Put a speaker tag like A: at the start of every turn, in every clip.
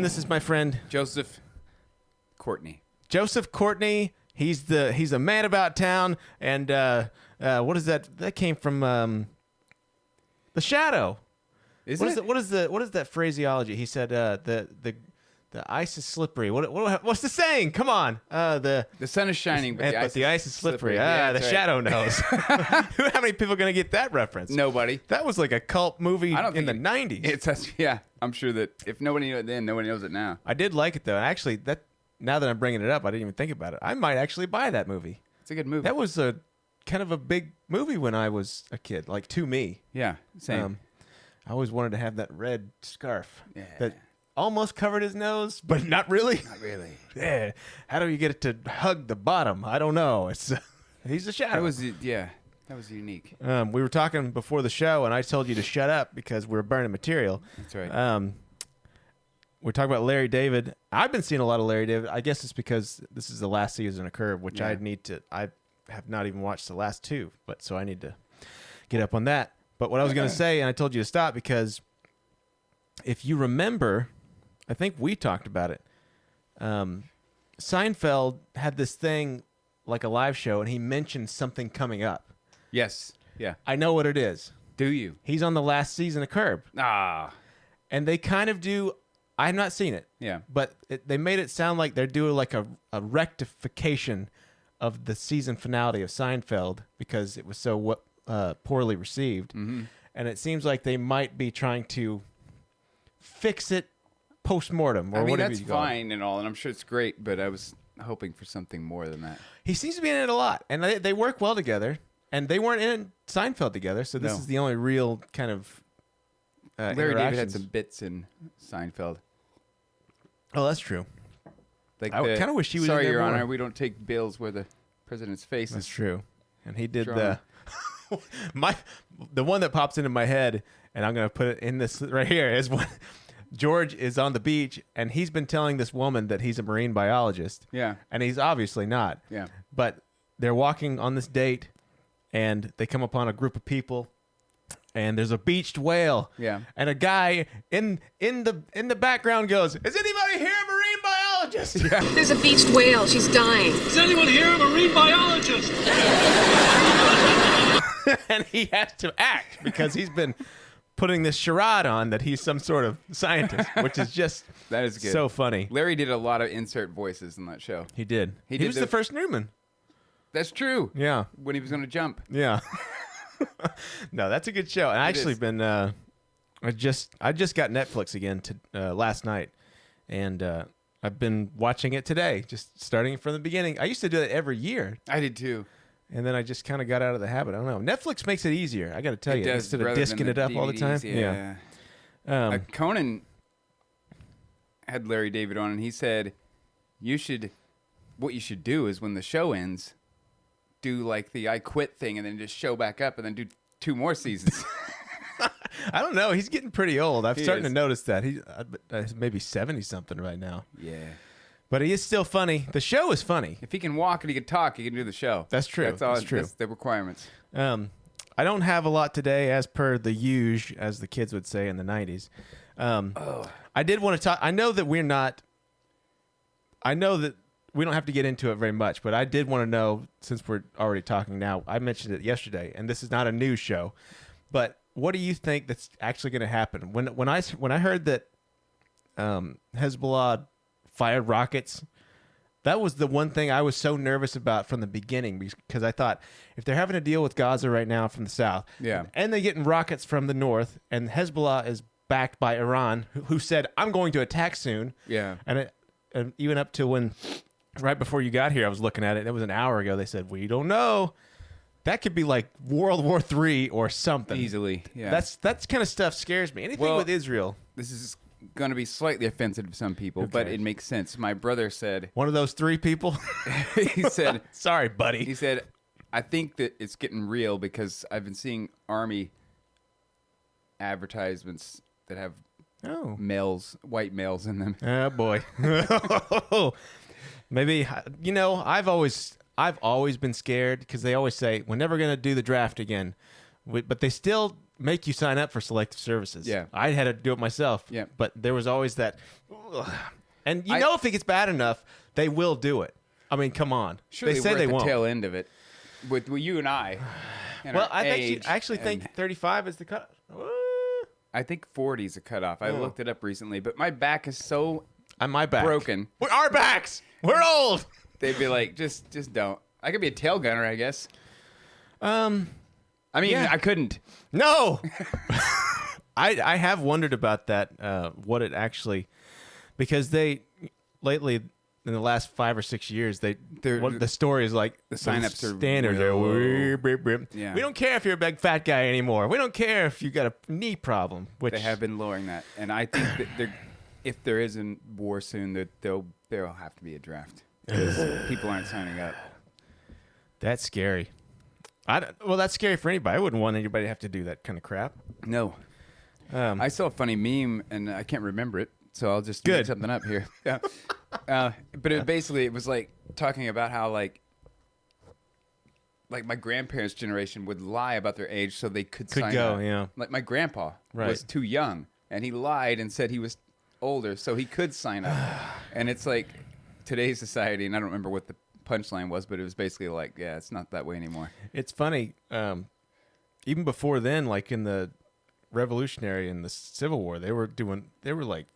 A: and this is my friend
B: Joseph Courtney.
A: Joseph Courtney. He's a man about town, and what is that? That came from The Shadow. What is that phraseology? He said the ice is slippery. What's the saying? Come on.
B: The sun is shining, but
A: the ice is slippery.
B: Yeah,
A: The
B: right.
A: Shadow knows. How many people are going to get that reference?
B: Nobody.
A: That was like a cult movie in the 90s.
B: Yeah, I'm sure that if nobody knew it then, nobody knows it now.
A: I did like it, though. And actually, now that I'm bringing it up, I didn't even think about it. I might actually buy that movie.
B: It's a good movie.
A: That was a kind of a big movie when I was a kid, like to me.
B: Yeah, same.
A: I always wanted to have that red scarf
B: Yeah.
A: that almost covered his nose, but not really.
B: Not really.
A: Yeah. How do you get it to hug the bottom? I don't know. It's he's a shadow.
B: That was unique.
A: We were talking before the show, and I told you to shut up because we were burning material.
B: That's right.
A: We're talking about Larry David. I've been seeing a lot of Larry David. I guess it's because this is the last season of Curb, which
B: Yeah.
A: I have not even watched the last two, so I need to get up on that. But what I was going to say, and I told you to stop because if you remember, I think we talked about it. Seinfeld had this thing like a live show, and he mentioned something coming up.
B: Yes. Yeah.
A: I know what it is.
B: Do you?
A: He's on the last season of Curb.
B: Ah.
A: And they kind of do. I've not seen it.
B: Yeah.
A: But they made it sound like they're doing like a rectification of the season finale of Seinfeld because it was so poorly received.
B: Mm-hmm.
A: And it seems like they might be trying to fix it post-mortem or
B: I mean,
A: whatever
B: that's
A: you call it.
B: fine and all, and I'm sure it's great, but I was hoping for something more than that.
A: He seems to be in it a lot. And they work well together. And they weren't in Seinfeld together, so this
B: No.
A: is the only real kind of
B: Larry David had
A: interactions.
B: some bits in Seinfeld.
A: Oh, that's true.
B: Like
A: I kinda wish he was in
B: Sorry,
A: there
B: Your
A: more."
B: Honor, we don't take bills where the president's face
A: That's
B: is.
A: true. And he did
B: Drama.
A: the one that pops into my head, and I'm going to put it in this right here, is when George is on the beach, and he's been telling this woman that he's a marine biologist.
B: Yeah.
A: And he's obviously not.
B: Yeah.
A: But they're walking on this date, and they come upon a group of people, and there's a beached whale.
B: Yeah.
A: And a guy in the background goes, "Is anybody here a marine biologist?" Yeah.
C: There's a beached whale. She's dying.
D: Is anyone here a marine biologist?
A: And he has to act because he's been putting this charade on that he's some sort of scientist, which is just
B: That is good.
A: so funny.
B: Larry did a lot of insert voices in that show.
A: He did.
B: He
A: He
B: did
A: was
B: the-
A: the first Newman.
B: That's true.
A: Yeah.
B: When he was going to jump.
A: Yeah. No, that's a good show. And I
B: It
A: actually
B: is.
A: been I just got Netflix again last night, and I've been watching it today, just starting from the beginning. I used to do that every year,
B: I did too.
A: and then I just kind of got out of the habit. I don't know. Netflix makes it easier. I got to tell you,
B: does,
A: instead of
B: rather than
A: disking
B: the
A: it up all the time.
B: DVDs,
A: Yeah.
B: Conan had Larry David on, and he said, what you should do is when the show ends, do like the I quit thing and then just show back up and then do 2 more seasons.
A: I don't know. He's getting pretty old. I'm
B: He
A: starting
B: is.
A: to notice that. He's maybe 70 something right now.
B: Yeah.
A: But he is still funny. The show is funny.
B: If he can walk and he can talk, he can do the show.
A: That's true.
B: That's all.
A: That's true.
B: That's the requirements.
A: I don't have a lot today, as per the usual, as the kids would say in the 90s. I did want to talk. I know that we don't have to get into it very much, but I did want to know, since we're already talking now, I mentioned it yesterday, and this is not a news show, but what do you think that's actually going to happen? When I heard that Hezbollah fired rockets, that was the one thing I was so nervous about from the beginning, because I thought, if they're having to deal with Gaza right now from the south,
B: Yeah.
A: and they're getting rockets from the north, and Hezbollah is backed by Iran, who said, "I'm going to attack soon,"
B: Yeah.
A: and even up to when, right before you got here, I was looking at it. It was an hour ago. They said, "We don't know." That could be like World War III or something.
B: Easily. Yeah.
A: That's kind of stuff scares me. Anything
B: Well-
A: with Israel.
B: This is going to be slightly offensive to some people, but
A: Okay.
B: it makes sense. My brother said,
A: One of those 3 people.
B: he said,
A: Sorry, buddy.
B: He said, I think that it's getting real because I've been seeing Army advertisements that have
A: Oh.
B: white males in them.
A: Oh boy. Maybe I've always been scared because they always say we're never going to do the draft again, but they still make you sign up for selective services.
B: Yeah.
A: I had to do it myself.
B: Yeah.
A: But there was always that. And if it gets bad enough, they will do it. I mean, come on.
B: Surely
A: they say
B: we're
A: they
B: at the
A: won't.
B: tail end of it with you and I. And
A: Well,
B: our
A: I
B: age
A: actually think
B: and
A: 35 is the cut.
B: I think 40 is a cutoff. I looked it up recently, but my back is so
A: On my back.
B: broken.
A: Our backs. We're old.
B: They'd be like, just don't. I could be a tail gunner, I guess. I mean,
A: yeah.
B: I couldn't.
A: No. I have wondered about that, what it actually, because they lately in the last 5 or 6 years, the story is like
B: The signups are
A: standards
B: real
A: are.
B: Yeah.
A: We don't care if you're a big fat guy anymore. We don't care if you got a knee problem. Which
B: They have been lowering that, and I think that if there is a war soon, that there'll have to be a draft. 'Cause people aren't signing up.
A: That's scary. Well, that's scary for anybody. I wouldn't want anybody to have to do that kind of crap.
B: No. I saw a funny meme, and I can't remember it, so I'll just
A: Good.
B: make something up here. Yeah. But it was like talking about how like my grandparents' generation would lie about their age so they could sign
A: go,
B: up.
A: yeah.
B: Like my grandpa
A: Right.
B: was too young, and he lied and said he was older so he could sign up. And it's like today's society, and I don't remember what the punchline was, but it was basically like, yeah, it's not that way anymore.
A: It's funny. Even before then, like in the Revolutionary and the Civil War, they were like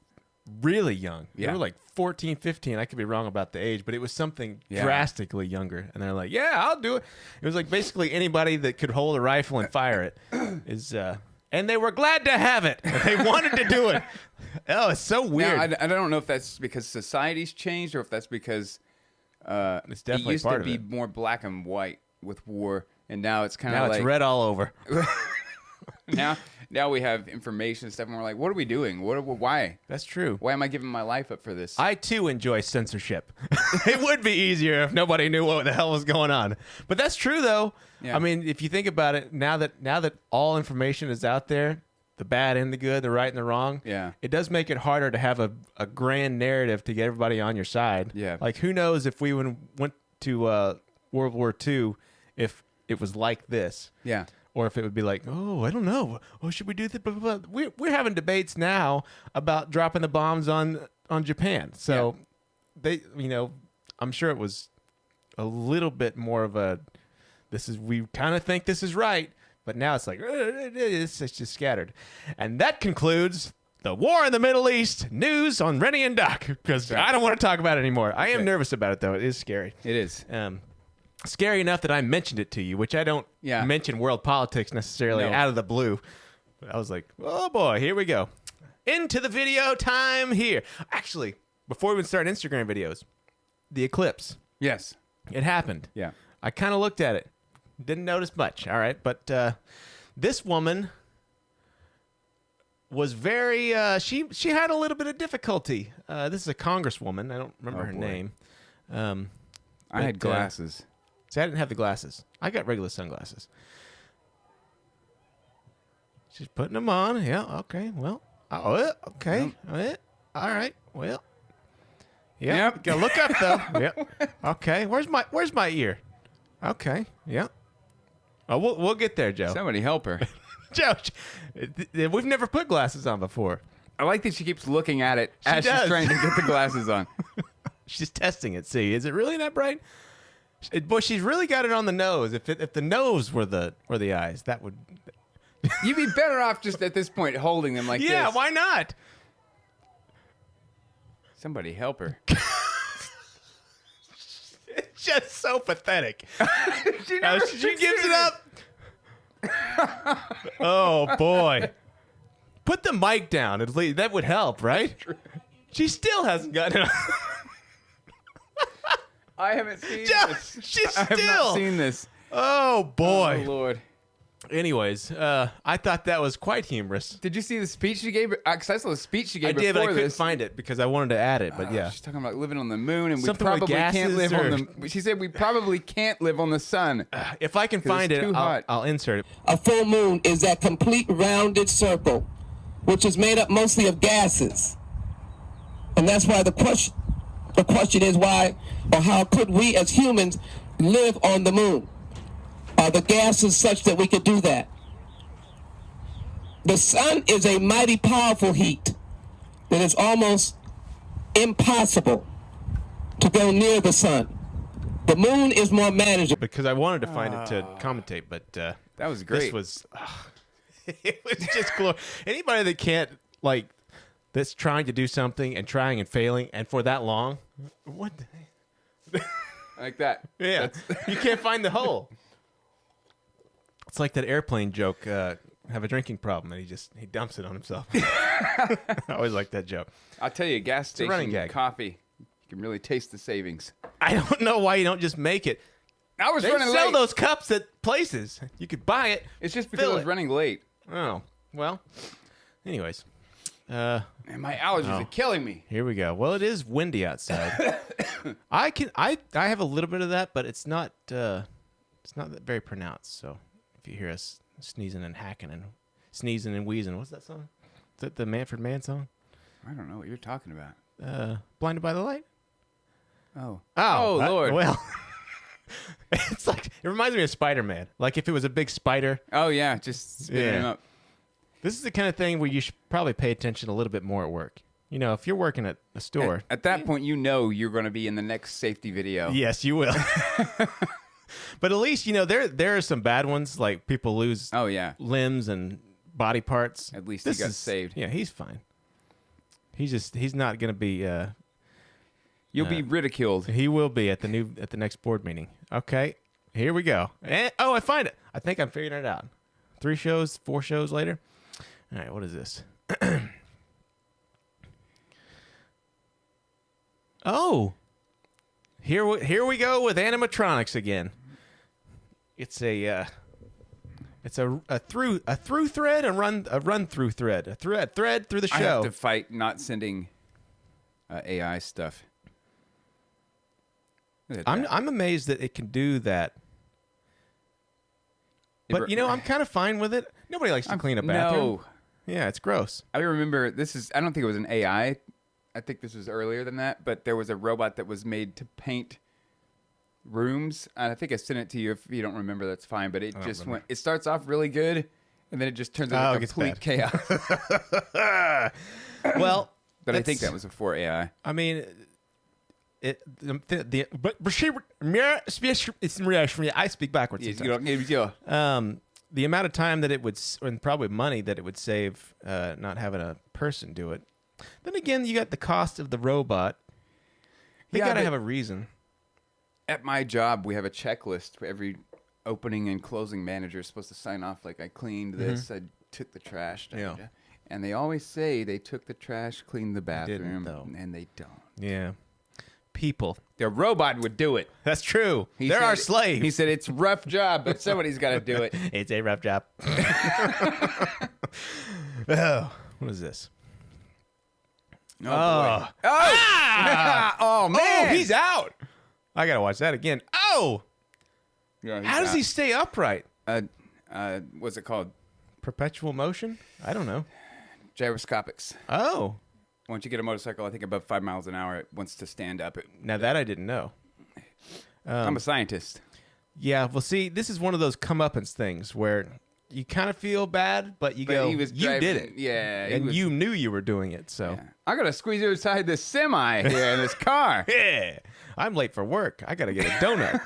A: really young.
B: Yeah.
A: They were like 14, 15. I could be wrong about the age, but it was something
B: Yeah.
A: drastically younger. And they're like, yeah, I'll do it. It was like basically anybody that could hold a rifle and fire it is, and they were glad to have it. They wanted to do it. Oh, it's so weird.
B: Now, I don't know if that's because society's changed or if that's because
A: It's definitely
B: it used
A: part
B: to
A: of
B: be
A: it.
B: more black and white with war, and now it's kind
A: Now
B: of
A: it's
B: like
A: red all over.
B: now we have information and stuff, and we're like, what are we doing? Why?
A: That's true.
B: Why am I giving my life up for this?
A: I too enjoy censorship. It would be easier if nobody knew what the hell was going on. But that's true, though.
B: Yeah.
A: I mean, if you think about it, now that all information is out there, the bad and the good, the right and the wrong,
B: Yeah.
A: it does make it harder to have a grand narrative to get everybody on your side.
B: Yeah.
A: Like, who knows if we went to World War II, if it was like this.
B: Yeah.
A: Or if it would be like, oh, I don't know. Oh, should we do that? Blah, blah, blah. We're having debates now about dropping the bombs on Japan. So they, I'm sure it was a little bit more of a, we kind of think this is right, but now it's like, it's just scattered. And that concludes the war in the Middle East news on Rennie and Doc, because I don't want to talk about it anymore. I am nervous about it, though. It is scary.
B: It is.
A: Scary enough that I mentioned it to you, which I don't mention world politics necessarily out of the blue. But I was like, oh boy, here we go. Into the video time here. Actually, before we even start Instagram videos, the eclipse.
B: Yes.
A: It happened.
B: Yeah.
A: I kind of looked at it. Didn't notice much, all right? But this woman was very, she had a little bit of difficulty. This is a congresswoman. I don't remember her
B: boy.
A: name.
B: I had glasses.
A: See, I didn't have the glasses. I got regular sunglasses. She's putting them on. Yeah, okay. Well, okay. All right. Well.
B: Yep.
A: Gotta look up though. Yep. Okay. Where's my ear? Okay. Yeah. Oh, we'll get there, Joe.
B: Somebody help her.
A: Joe, we've never put glasses on before.
B: I like that she keeps looking at it as
A: does.
B: she's trying to get the glasses on.
A: She's testing it. See, is it really that bright? Boy, she's really got it on the nose. If the nose were the eyes, that would.
B: You'd be better off just at this point holding them like this.
A: Yeah, why not?
B: Somebody help her.
A: It's just so pathetic.
B: She
A: She gives it up. Oh boy! Put the mic down. At least that would help, right? She still hasn't gotten it.
B: I haven't seen
A: Joe,
B: this.
A: she's
B: I have
A: still.
B: not seen this.
A: Oh boy!
B: Oh, Lord.
A: Anyways, I thought that was quite humorous.
B: Did you see the speech she gave? Because I saw the speech she
A: I
B: gave
A: did, but I
B: before
A: couldn't
B: this.
A: find it because I wanted to add it. But yeah,
B: She's talking about living on the moon, and
A: Something
B: we
A: with
B: probably can't
A: gases
B: live
A: or-
B: on the. She said we probably can't live on the sun.
A: if I can
B: 'Cause
A: find
B: it's
A: it,
B: too hot.
A: I'll insert it.
E: A full moon is that complete rounded circle, which is made up mostly of gases. And that's why the question is why or how could we as humans live on the moon? Are the gases such that we could do that? the sun is a mighty powerful heat that is almost impossible to go near the sun. The moon is more manageable.
A: Because I wanted to find it to commentate, but
B: That was great.
A: this was it was just glorious. Anybody that can't like that's trying to do something and trying and failing and for that long, what?
B: Like that.
A: Yeah, you can't find the hole. It's like that airplane joke. Have a drinking problem, and he dumps it on himself. I always like that joke.
B: I'll tell you, gas
A: a running
B: station
A: gag.
B: coffee, you can really taste the savings.
A: I don't know why you don't just make it.
B: I was
A: They
B: running
A: sell
B: late.
A: those cups at places. You could buy it.
B: It's just because I
A: fill
B: was
A: it.
B: running late.
A: Oh well. Anyways,
B: And my allergies are killing me.
A: here we go. Well, it is windy outside. I have a little bit of that, but it's not that very pronounced. So if you hear us sneezing and hacking and sneezing and wheezing, what's that song? Is that the Manfred Mann song?
B: I don't know what you're talking about.
A: Blinded by the Light.
B: Oh,
A: Oh,
B: Lord.
A: Well, it's like it reminds me of Spider-Man. Like if it was a big spider.
B: Oh yeah, just spinning
A: Yeah.
B: him up.
A: This is the kind of thing where you should probably pay attention a little bit more at work. You know, if you're working at a store.
B: At that point, you know you're going to be in the next safety video.
A: Yes, you will. But at least, you know, there are some bad ones, like people lose
B: Oh yeah.
A: limbs and body parts.
B: At least he got saved.
A: Yeah, he's fine. He's not going to be
B: You'll be ridiculed.
A: he will be at the next board meeting. Okay. Here we go. And, I find it. I think I'm figuring it out. 4 shows later. All right, what is this? Oh. Here we go with animatronics again. It's a through thread and a run through thread. A thread through the
B: I have
A: show.
B: to fight not sending AI stuff. Look at that.
A: I'm amazed that it can do that. But you know, I'm kind of fine with it. Nobody likes to clean a bathroom.
B: No.
A: Yeah, it's gross.
B: I remember I don't think it was an AI. I think this was earlier than that, but there was a robot that was made to paint rooms. And I think I sent it to you. If you don't remember, that's fine. But it starts off really good, and then it just turns into
A: it gets
B: complete chaos.
A: Well,
B: But I think that was before AI.
A: I mean, I speak backwards. sometimes. The amount of time that it would, and probably money that it would save, not having a person do it. Then again, you got the cost of the robot. They
B: Yeah,
A: got to
B: but-
A: have a reason.
B: At my job, we have a checklist for every opening and closing manager is supposed to sign off. Like, I cleaned this, I took the trash.
A: Mm-hmm. Yeah.
B: And they always say they took the trash, cleaned the
A: didn't,
B: bathroom,
A: though.
B: and they don't.
A: Yeah, people.
B: The robot would do it.
A: That's true.
B: He
A: They're
B: said-
A: our slaves.
B: He said it's a rough job, but somebody's got to do it.
A: It's a rough job. Oh, what is this?
B: Oh, boy. Oh, man.
A: Oh, he's out. I gotta watch that again. Oh,
B: Yeah, he's
A: how does
B: out.
A: he stay upright?
B: What's it called?
A: Perpetual motion? I don't know.
B: Gyroscopics.
A: Oh,
B: Once you get a motorcycle, I think above 5 miles an hour, it wants to stand up.
A: now that I didn't know.
B: I'm a scientist.
A: Yeah, well, see, this is one of those comeuppance things where you kind of feel bad, but you go,
B: he was
A: you
B: driving-
A: did it.
B: Yeah. he
A: And
B: was-
A: you knew you were doing it, so.
B: Yeah. I got to squeeze you inside this semi here in this car.
A: Yeah. I'm late for work. I got to get a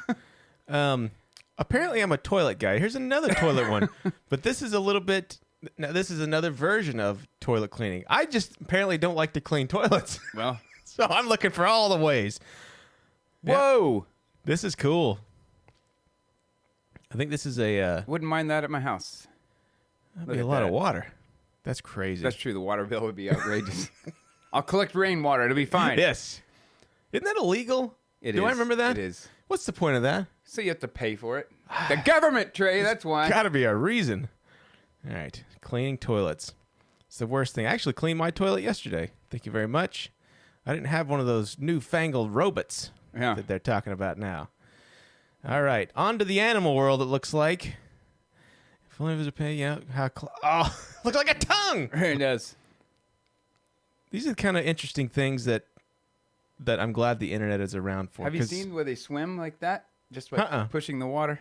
A: donut. Apparently, I'm a toilet guy. Here's another toilet one. But this is a little bit. Now, this is another version of toilet cleaning. I just apparently don't like to clean toilets.
B: Well,
A: So I'm looking for all the ways.
B: whoa.
A: This is cool. I think this is a
B: Wouldn't mind that at my house.
A: be a
B: at
A: lot of
B: that.
A: water. That's crazy.
B: That's true. The water bill would be outrageous. I'll collect rainwater. It'll be fine.
A: Yes. Isn't that illegal?
B: It
A: Do I
B: is.
A: remember that?
B: It is.
A: What's the point of that?
B: So you have to pay for it. The government, Trey. That's why.
A: Got to be a reason. All right. Cleaning toilets. It's the worst thing. I actually cleaned my toilet yesterday. Thank you very much. I didn't have one of those newfangled robots
B: Yeah.
A: that they're talking about now. All right. On to the animal world, it looks like. If only it was a pay, yeah. Oh, looks like a tongue.
B: It does.
A: These are the kind of interesting things that I'm glad the internet is around for.
B: Have you
A: 'cause-
B: seen where they swim like that? Just by pushing the water?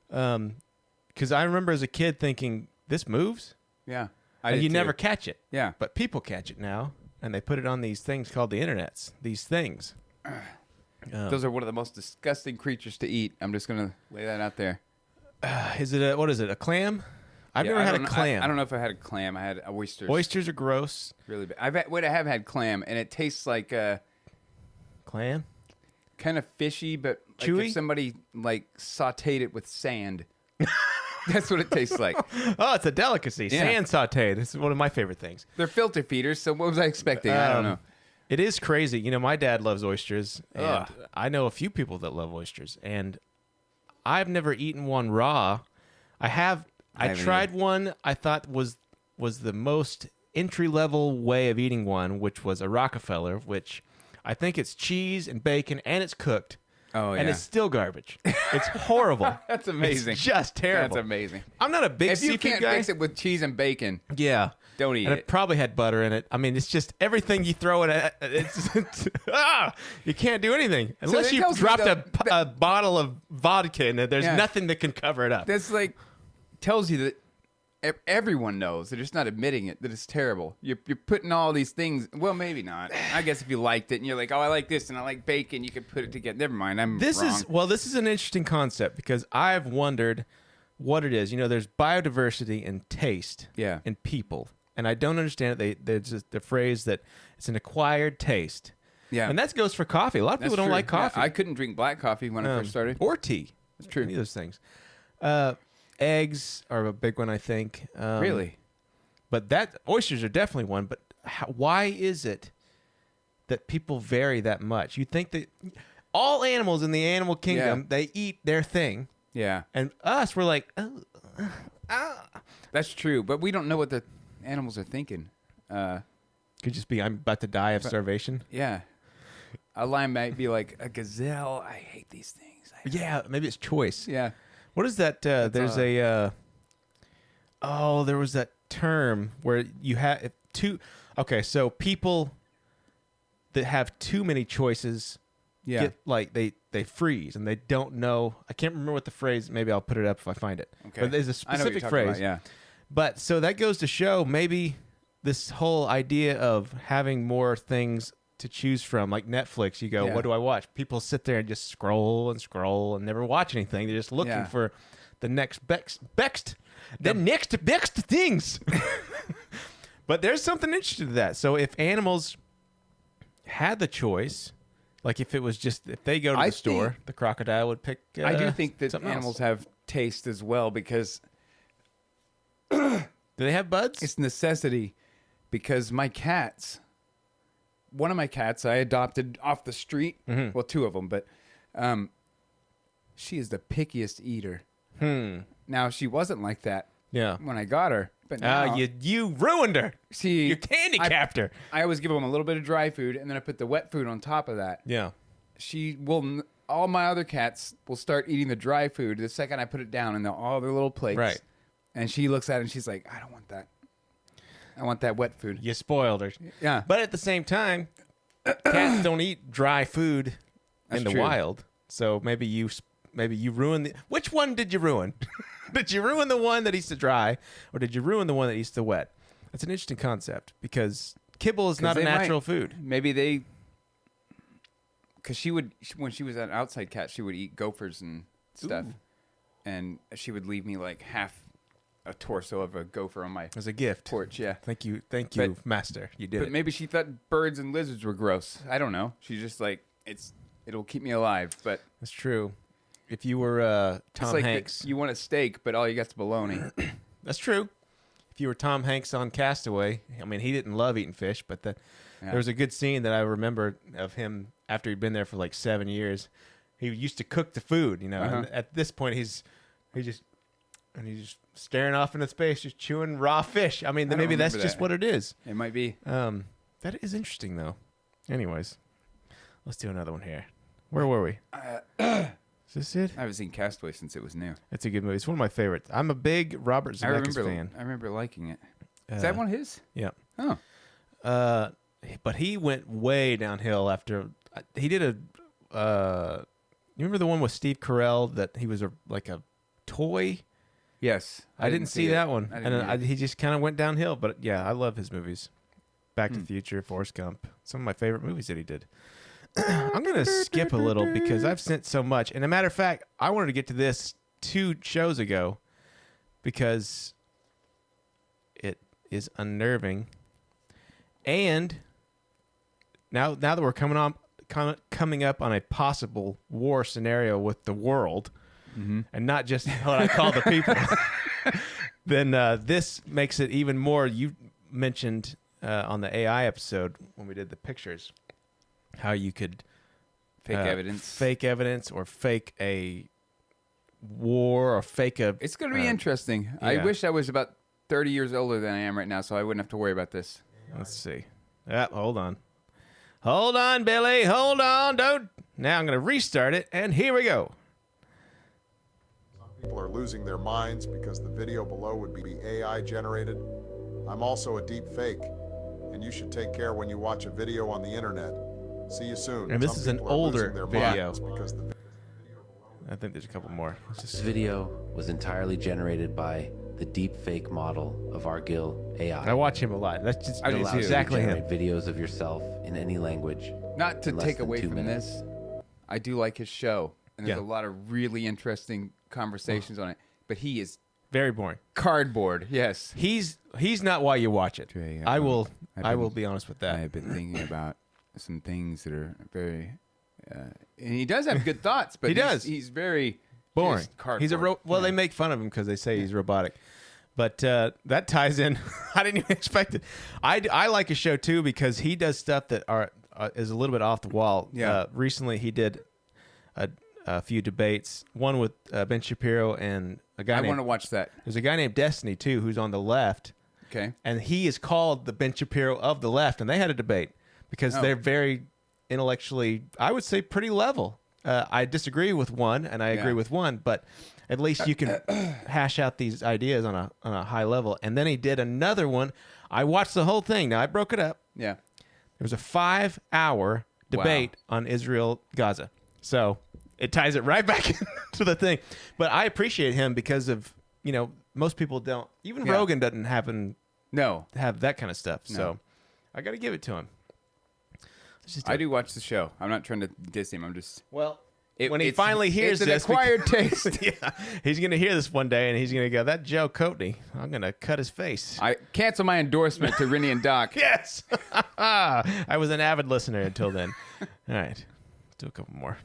A: Because I remember as a kid thinking, this moves?
B: Yeah.
A: And
B: did
A: you
B: too.
A: never catch it.
B: Yeah.
A: But people catch it now, and they put it on these things called the internets. These things.
B: Those are one of the most disgusting creatures to eat. I'm just gonna lay that out there.
A: Is it what is it? A clam? I've
B: Yeah,
A: never
B: I
A: had
B: don't
A: a
B: know-
A: clam.
B: I don't know if I had a clam. I had oysters.
A: Oysters are gross.
B: Really bad. I have had clam, and it tastes like
A: Clam?
B: kind of fishy, but like
A: Chewy?
B: if somebody like sautéed it with sand. That's what it tastes like.
A: Oh, it's a delicacy.
B: Yeah.
A: Sand sauté. This is one of my favorite things.
B: They're filter feeders, so what was I expecting? I don't know.
A: It is crazy. You know, my dad loves oysters, and
B: Ugh.
A: I know a few people that love oysters, and I've never eaten one raw. I
B: haven't
A: tried one I thought was the most entry level way of eating one, which was a Rockefeller, which I think it's cheese and bacon and it's cooked.
B: Oh,
A: And
B: yeah.
A: it's still garbage. It's horrible.
B: That's amazing.
A: It's just terrible.
B: That's amazing.
A: I'm not a big
B: If you
A: seafood
B: can't
A: guy.
B: fix it with cheese and bacon,
A: Yeah.
B: Don't eat
A: and
B: it.
A: it probably had butter in it. I mean, it's just everything you throw it at. You can't do anything. Unless
B: that
A: you
B: tells me
A: dropped
B: though
A: a bottle of vodka in it, there's
B: Yeah.
A: nothing that can cover it up.
B: that's like tells you that everyone knows. They're just not admitting it, that it's terrible. You're putting all these things. Well, maybe not. I guess if you liked it and you're like, oh, I like this and I like bacon, you could put it together. Never mind. I'm
A: This
B: wrong.
A: this is an interesting concept because I've wondered what it is. You know, there's biodiversity and taste
B: Yeah.
A: in people. And I don't understand it. There's just the phrase that it's an acquired taste.
B: Yeah.
A: And that goes for coffee. A lot of
B: That's
A: people don't
B: true.
A: like coffee.
B: Yeah, I couldn't drink black coffee when I first started.
A: Or tea.
B: That's true.
A: Any of those things. Eggs are a big one, I think.
B: Really?
A: But oysters are definitely one. But why is it that people vary that much? You think that all animals in the animal kingdom,
B: Yeah.
A: they eat their thing.
B: Yeah.
A: And us, we're like, oh,
B: That's true. But we don't know what the animals are thinking.
A: could just be, I'm about to die of starvation.
B: Yeah. A lion might be like, a gazelle, I hate these things.
A: Yeah, maybe it's choice.
B: Yeah.
A: What is that? There's there was that term where you have two. Okay, so people that have too many choices
B: Yeah.
A: get like they freeze and they don't know. I can't remember what the phrase. Maybe I'll put it up if I find it.
B: Okay.
A: But there's a
B: I know what you're
A: specific
B: talking
A: phrase.
B: about, yeah.
A: But so that goes to show maybe this whole idea of having more things to choose from, like Netflix. You go,
B: Yeah.
A: what do I watch? People sit there and just scroll and never watch anything. They're just looking
B: Yeah.
A: for the next next things. But there's something interesting to that. So if animals had the choice, like if it was just if they go to
B: I
A: the store,
B: think-
A: the crocodile would pick.
B: I do think that
A: something else.
B: animals have taste as well because
A: Do they have buds?
B: it's necessity. Because my cats, one of my cats I adopted off the street.
A: Mm-hmm.
B: Well, two of them, but she is the pickiest eater. Now she wasn't like that
A: Yeah.
B: when I got her, but now
A: You ruined her.
B: see
A: You handicapped her.
B: I always give them a little bit of dry food, and then I put the wet food on top of that.
A: Yeah.
B: She will. All my other cats will start eating the dry food the second I put it down in all their little plates.
A: Right.
B: And she looks at it and she's like, "I don't want that. I want that wet food."
A: You spoiled her.
B: Yeah.
A: But at the same time, cats don't eat dry food in
B: That's
A: the
B: true.
A: wild. So maybe you ruined the. Which one did you ruin? Did you ruin the one that eats the dry, or did you ruin the one that eats the wet? That's an interesting concept because kibble is not a
B: they might-
A: natural food.
B: Maybe they, because when she was an outside cat, she would eat gophers and stuff, and she would leave me like half a torso of a gopher on my
A: As a gift.
B: porch. Yeah,
A: Thank you,
B: But-
A: master. You did
B: but
A: it.
B: maybe she thought birds and lizards were gross. I don't know. She's just like it'll keep me alive. But
A: That's true. If you were
B: it's
A: Tom
B: like
A: Hanks,
B: you want a steak, but all you got's bologna.
A: that's true. If you were Tom Hanks on Castaway, I mean, he didn't love eating fish, but there was a good scene that I remember of him after he'd been there for like 7 years. He used to cook the food, you know. And at this point, he's just staring off into space, just chewing raw fish. I mean,
B: I don't
A: maybe that's
B: remember
A: just
B: that.
A: what it is.
B: It might be.
A: That is interesting, though. Anyways, let's do another one here. Where were we? Is this it?
B: I haven't seen Castaway since it was new.
A: It's a good movie. It's one of my favorites. I'm a big Robert
B: I
A: Zemeckis
B: remember.
A: fan.
B: I remember liking it. Is that one of his?
A: Yeah.
B: Oh,
A: But he went way downhill after he did a. You remember the one with Steve Carell that he was like a toy
B: Yes,
A: I didn't see that one,
B: I
A: and
B: didn't either.
A: he just kind of went downhill. But yeah, I love his movies. Back to the Future, Forrest Gump, some of my favorite movies that he did. I'm gonna skip a little because I've sent so much. And a matter of fact, I wanted to get to this 2 shows ago because it is unnerving. And now that we're coming up on a possible war scenario with the world, and not just what I call the people, then this makes it even more. You mentioned on the AI episode when we did the pictures how you could
B: Fake
A: evidence, or fake a war, or fake a.
B: It's going to be interesting. I
A: yeah.
B: wish I was about 30 years older than I am right now, so I wouldn't have to worry about this.
A: Let's see. Hold on, Billy. Hold on. Don't. Now I'm going to restart it, and here we go.
F: People are losing their minds because the video below would be AI generated. I'm also a deep fake, and you should take care when you watch a video on the internet. See you soon.
A: And this
F: Some
A: is an
F: people are losing
A: older
F: their
A: video.
F: minds because the
A: I think there's a couple more. Let's
G: This
A: just,
G: video was entirely generated by the deep fake model of Argil AI.
A: I watch him a lot. That's just
B: I do
G: Allows
B: too.
G: you to
A: exactly him.
G: generate videos of yourself in any language.
B: Not to
G: in less
B: take
G: than
B: away
G: 2
B: from
G: minutes.
B: this, I do like his show, and there's
A: Yeah.
B: a lot of really interesting conversations on it. But he is
A: Very boring.
B: cardboard. Yes.
A: He's not why you watch it.
B: Yeah,
A: I will
B: I've
A: will
B: been-
A: be honest with
B: I
A: that.
B: have been thinking about some things that are very, and he does have good thoughts, but
A: He does.
B: He's very
A: Boring.
B: just cardboard.
A: He's a well.
B: Yeah.
A: They make fun of him because they say he's robotic, but that ties in. I didn't even expect it. I like his show too because he does stuff that is a little bit off the wall.
B: Yeah.
A: Recently, he did a few debates. One with Ben Shapiro and a guy.
B: I
A: named,
B: want to watch that.
A: There's a guy named Destiny too, who's on the left,
B: Okay.
A: and he is called the Ben Shapiro of the left, and they had a debate because
B: Oh.
A: they're very intellectually, I would say, pretty level. I disagree with one, and I agree
B: Yeah.
A: with one, but at least you can hash out these ideas on a high level. And then he did another one. I watched the whole thing. Now I broke it up.
B: Yeah.
A: There was a 5-hour debate on Israel Gaza, so it ties it right back to the thing. But I appreciate him because of most people don't. Even
B: Yeah.
A: Rogan doesn't
B: No,
A: have that kind of stuff.
B: No.
A: So I got to give it to him. Let's just
B: I do watch the show. I'm not trying to diss him. I'm just.
A: Well,
B: It-
A: when he
B: it's-
A: finally hears
B: it's an
A: this,
B: acquired taste.
A: yeah, he's gonna hear this one day, and he's gonna go, "That Joe Coatney, I'm gonna cut his face."
B: I cancel my endorsement to Rennie and Doc.
A: Yes, I was an avid listener until then. All right, let's do a couple more.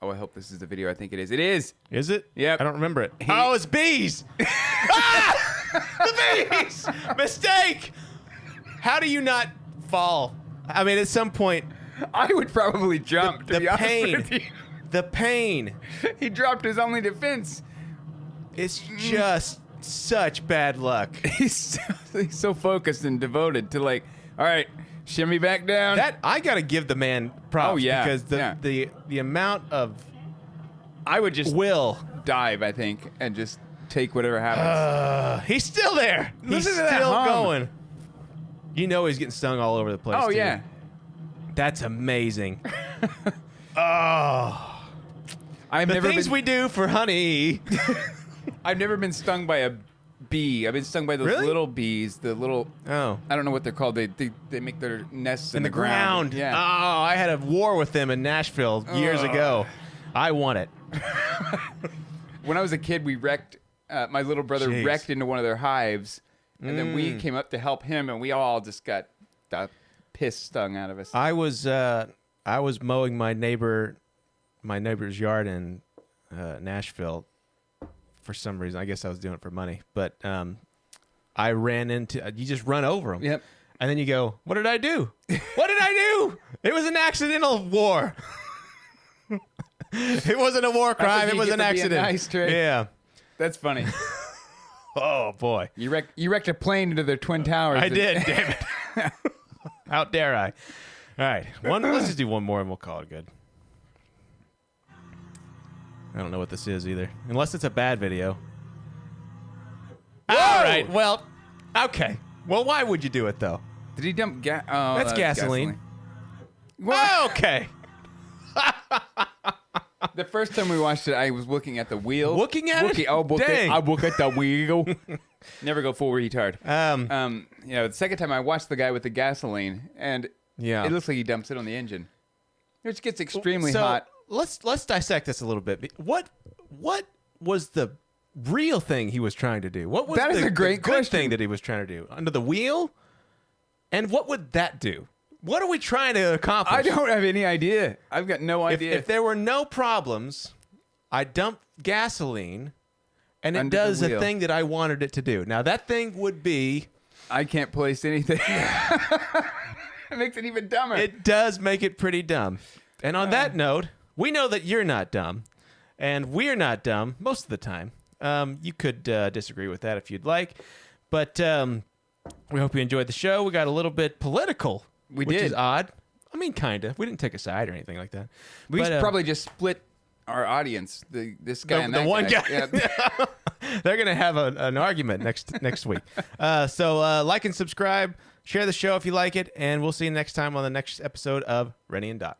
B: Oh, I hope this is the video. I think it is. It is.
A: Is it?
B: Yep.
A: I don't remember it. Oh, it's bees. The bees. Mistake. How do you not fall? I mean, at some point,
B: I would probably jump. To
A: the
B: be honest
A: pain,
B: with you.
A: the pain.
B: He dropped his only defense.
A: It's just such bad luck.
B: He's so focused and devoted to like, all right, shimmy back down.
A: That I gotta give the man props.
B: Oh, yeah,
A: because
B: yeah.
A: the amount of
B: I would just
A: will.
B: dive, I think, and just take whatever happens.
A: He's still there. He's
B: Listen to that
A: still
B: hum.
A: going. You know he's getting stung all over the place.
B: Oh
A: too.
B: yeah.
A: That's amazing. Oh,
B: I've
A: the
B: never
A: things
B: been,
A: we do for honey.
B: I've never been stung by a bee. I've been stung by those
A: Really?
B: little bees. The little.
A: Oh,
B: I don't know what they're called. They make their nests
A: in the ground.
B: Yeah.
A: Oh, I had a war with them in Nashville years ago. I won it.
B: When I was a kid, we wrecked. My little brother
A: Jeez.
B: wrecked into one of their hives, and then we came up to help him, and we all just got the piss stung out of us.
A: I was mowing my neighbor's yard in Nashville for some reason. I guess I was doing it for money, but I ran into. You just run over them.
B: Yep.
A: And then you go, "What did I do? What did I do? It was an accidental war. It wasn't a war crime.
B: what
A: It
B: you
A: was
B: get
A: an
B: for being
A: accident."
B: nice, Trey.
A: Yeah.
B: That's funny.
A: Oh boy,
B: You wrecked a plane into their twin towers.
A: I did. Damn it. How dare I? All right, let's just do one more and we'll call it good. I don't know what this is either, unless it's a bad video. All right. Well, okay. Well, why would you do it though?
B: Did he dump gas? Oh,
A: That's gasoline.
B: What?
A: Okay.
B: The first time we watched it, I was looking at the wheel.
A: Looking at it?
B: I
A: Dang.
B: look at the wheel. Never go full retard. The second time I watched the guy with the gasoline, and it looks like he dumps it on the engine, which gets extremely hot.
A: Let's dissect this a little bit. What was the real thing he was trying to do? What was
B: That is a great
A: the good
B: question.
A: thing that he was trying to do? Under the wheel? And what would that do? What are we trying to accomplish?
B: I don't have any idea. I've got no idea.
A: If there were no problems, I dump gasoline, and it
B: Under the
A: does a
B: wheel.
A: thing that I wanted it to do. Now, that thing would be...
B: I can't place anything. It makes it even dumber.
A: It does make it pretty dumb. And on that note, we know that you're not dumb, and we're not dumb most of the time. You could disagree with that if you'd like, but we hope you enjoyed the show. We got a little bit political, which
B: did.
A: is odd. I mean, kind of. We didn't take a side or anything like that.
B: We
A: But,
B: should probably just split our audience. This guy and
A: the
B: that
A: one guy.
B: Yeah.
A: They're gonna have an argument next week. So like and subscribe, share the show if you like it, and we'll see you next time on the next episode of Rennie and Doc.